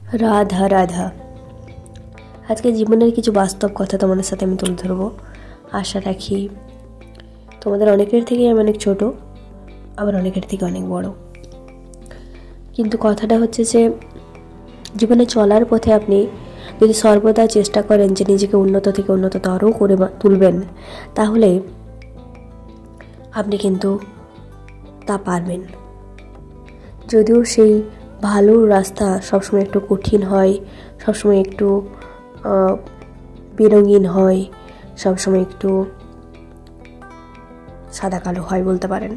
রাধা রাধা। আজকে জীবনের কিছু বাস্তব কথা তোমাদের সাথে আমি তুলে ধরবো। আশা রাখি তোমাদের অনেকের থেকে আমি অনেক ছোট, আবার অনেকের থেকে অনেক বড়। কিন্তু কথাটা হচ্ছে যে জীবনে চলার পথে আপনি যদি সর্বদা চেষ্টা করেন যে নিজেকে উন্নত থেকে উন্নততর করে তুলবেন, তাহলে আপনি কিন্তু তা পারবেন। যদিও সেই ভালো রাস্তা সবসময় একটু কঠিন হয়, সবসময় একটু বেরঙিন হয়, সবসময় একটু সাদা কালো হয় বলতে পারেন।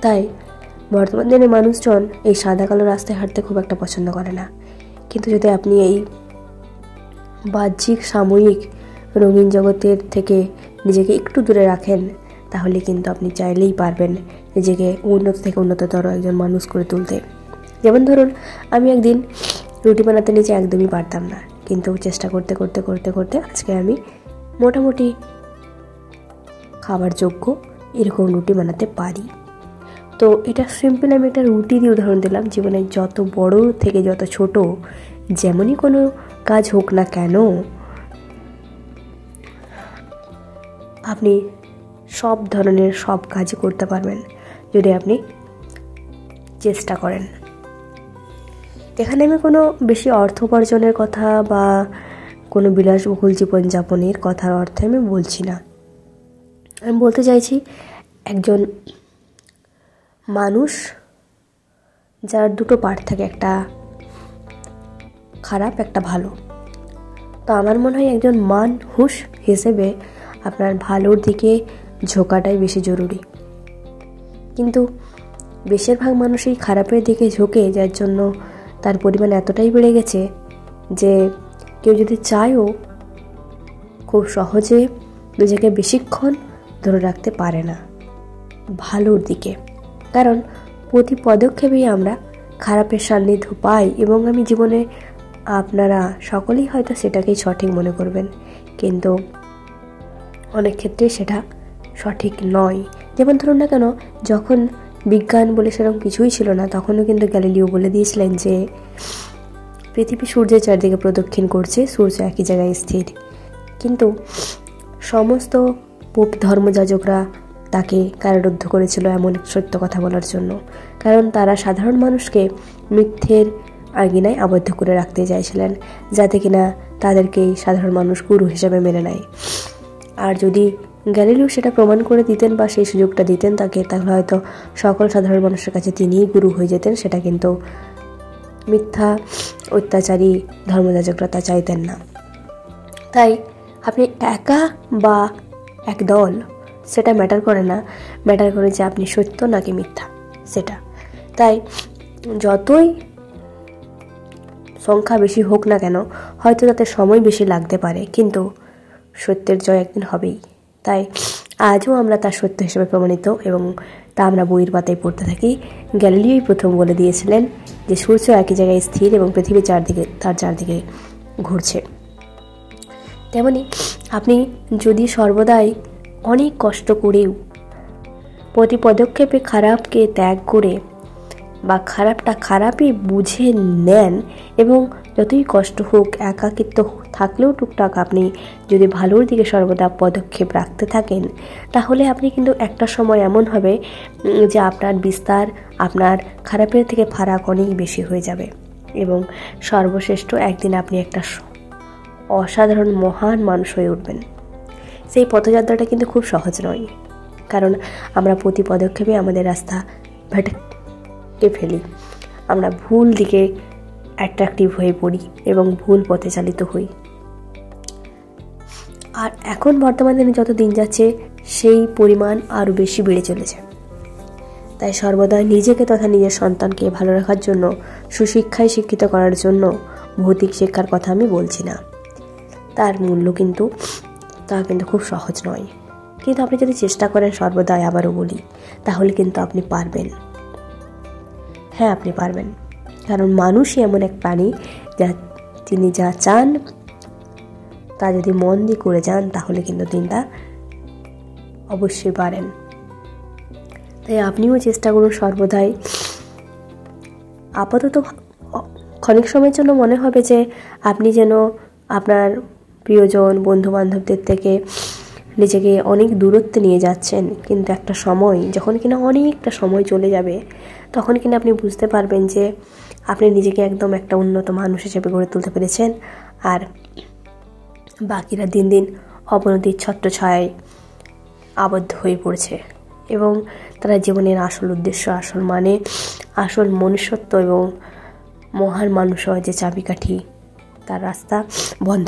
তাই বর্তমান দিনে মানুষজন এই সাদা কালো রাস্তায় হাঁটতে খুব একটা পছন্দ করে না। কিন্তু যদি আপনি এই বাহ্যিক সাময়িক রঙিন জগতের থেকে নিজেকে একটু দূরে রাখেন, তাহলে কিন্তু আপনি চাইলেই পারবেন নিজেকে উন্নত থেকে উন্নততর একজন মানুষ করে তুলতে। যেমন ধরুন, আমি একদিন রুটি বানাতে নিজে একদমই পারতাম না, কিন্তু চেষ্টা করতে করতে করতে করতে আজকে আমি মোটামুটি খাবার যোগ্য এরকম রুটি বানাতে পারি। তো এটা সিম্পল আমি একটা রুটি দিয়ে উদাহরণ দিলাম। জীবনে যত বড় থেকে যত ছোট যেমনই কোনো কাজ হোক না কেন, আপনি সব ধরনের সব কাজই করতে পারবেন যদি আপনি চেষ্টা করেন। এখানে আমি কোনো বেশি অর্থ উপার্জনের কথা বা কোনো বিলাসবহুল জীবনযাপনের কথার অর্থে আমি বলছি না। আমি বলতে চাইছি একজন মানুষ যার দুটো পার্ট থাকে, একটা খারাপ একটা ভালো। তো আমার মনে হয় একজন মানুষ হিসেবে আপনার ভালোর দিকে ঝোঁকাটাই বেশি জরুরি। কিন্তু বেশিরভাগ মানুষই খারাপের দিকে ঝোঁকে, যার জন্য তার পরিমাণ এতটাই বেড়ে গেছে যে কেউ যদি চায়ও খুব সহজে নিজেকে বেশিক্ষণ ধরে রাখতে পারে না ভালোর দিকে। কারণ প্রতি পদক্ষেপেই আমরা খারাপের সান্নিধ্য পাই, এবং আমি জীবনে আপনারা সকলেই হয়তো সেটাকেই সঠিক মনে করবেন, কিন্তু অনেক ক্ষেত্রে সেটা সঠিক নয়। যেমন ধরুন না কেন, যখন বিজ্ঞান বলে সেরকম কিছুই ছিল না, তখনও কিন্তু গ্যালিলিও বলে দিয়েছিলেন যে পৃথিবী সূর্যের চারদিকে প্রদক্ষিণ করছে, সূর্য একই জায়গায় স্থির। কিন্তু সমস্ত পোপ ধর্মযাজকরা তাকে কারারুদ্ধ করেছিল এমন সত্য কথা বলার জন্য, কারণ তারা সাধারণ মানুষকে মিথ্যের আঙিনায় আবদ্ধ করে রাখতে চাইছিলেন, যাতে কিনা তাদেরকেই সাধারণ মানুষ গুরু হিসেবে মেনে নেয়। আর যদি গ্যালিলিও সেটা প্রমাণ করে দিতেন বা সেই সুযোগটা দিতেন তাকে, তাহলে হয়তো সকল সাধারণ মানুষের কাছে তিনিই গুরু হয়ে যেতেন। সেটা কিন্তু মিথ্যা অত্যাচারী ধর্মযাজকরা তা চাইতেন না। তাই আপনি একা বা এক দল সেটা ম্যাটার করে না, ম্যাটার করে যে আপনি সত্য নাকি মিথ্যা সেটা। তাই যতই সংখ্যা বেশি হোক না কেন, হয়তো তাতে সময় বেশি লাগতে পারে, কিন্তু সত্যের জয় একদিন হবেই। তাই আজও আমরা তার সত্য হিসেবে প্রমাণিত, এবং তা আমরা বইয়ের পাতায় পড়তে থাকি। গ্যালিলিওই প্রথম বলে দিয়েছিলেন যে সূর্য একই জায়গায় স্থির এবং পৃথিবী তার চারদিকে ঘুরছে। তেমনি আপনি যদি সর্বদাই অনেক কষ্ট করেও প্রতি পদক্ষেপে খারাপকে ত্যাগ করে বা খারাপটা খারাপই বুঝে নেন, এবং যতই কষ্ট হোক, একাকিত্ব থাকলেও টুকটাক আপনি যদি ভালোর দিকে সর্বদা পদক্ষেপ রাখতে থাকেন, তাহলে আপনি কিন্তু একটা সময় এমন হবে যে আপনার বিস্তার আপনার খারাপের থেকে ফারাক অনেক বেশি হয়ে যাবে, এবং সর্বশ্রেষ্ঠ একদিন আপনি একটা অসাধারণ মহান মানুষ হয়ে উঠবেন। সেই পথযাত্রাটা কিন্তু খুব সহজ নয়, কারণ আমরা প্রতি পদক্ষেপে আমাদের রাস্তা ভটকে ফেলি, আমরা ভুল দিকে অ্যাট্রাকটিভ হয়ে পড়ি এবং ভুল পথে চালিত হই। আর এখন বর্তমান দিনে যত দিন যাচ্ছে সেই পরিমাণ আরও বেশি বেড়ে চলেছে। তাই সর্বদা নিজেকে তথা নিজের সন্তানকে ভালো রাখার জন্য, সুশিক্ষায় শিক্ষিত করার জন্য ভৌতিক শিক্ষার কথা আমি বলছি না, তার মূল্য কিন্তু তা কিন্তু খুব সহজ নয়। কিন্তু আপনি যদি চেষ্টা করেন সর্বদাই, আবারও বলি, তাহলে কিন্তু আপনি পারবেন। হ্যাঁ, আপনি পারবেন, কারণ মানুষই এমন এক প্রাণী তিনি যা চান তা যদি মন দিয়ে করে যান, তাহলে কিন্তু তিনটা অবশ্যই পারেন। তাই আপনিও চেষ্টা করুন সর্বদাই আপাতত ক্ষণিক সময়ের জন্য মনে হবে যে আপনি যেন আপনার প্রিয়জন বন্ধুবান্ধবদের থেকে নিজেকে অনেক দূরত্বে নিয়ে যাচ্ছেন, কিন্তু একটা সময় যখন কিনা অনেকটা সময় চলে যাবে তখন কিনা আপনি বুঝতে পারবেন যে আপনি নিজেকে একদম একটা উন্নত মানুষ হিসেবে গড়ে তুলতে পেরেছেন, আর বাকিরা দিন দিন অবনতির ছত্রছায়ায় আবদ্ধ হয়ে পড়ছে এবং তারা জীবনের আসল উদ্দেশ্য, আসল মানে, আসল মনুষ্যত্ব এবং মহান মানুষ হওয়ার যে চাবিকাঠি তার রাস্তা বন্ধ।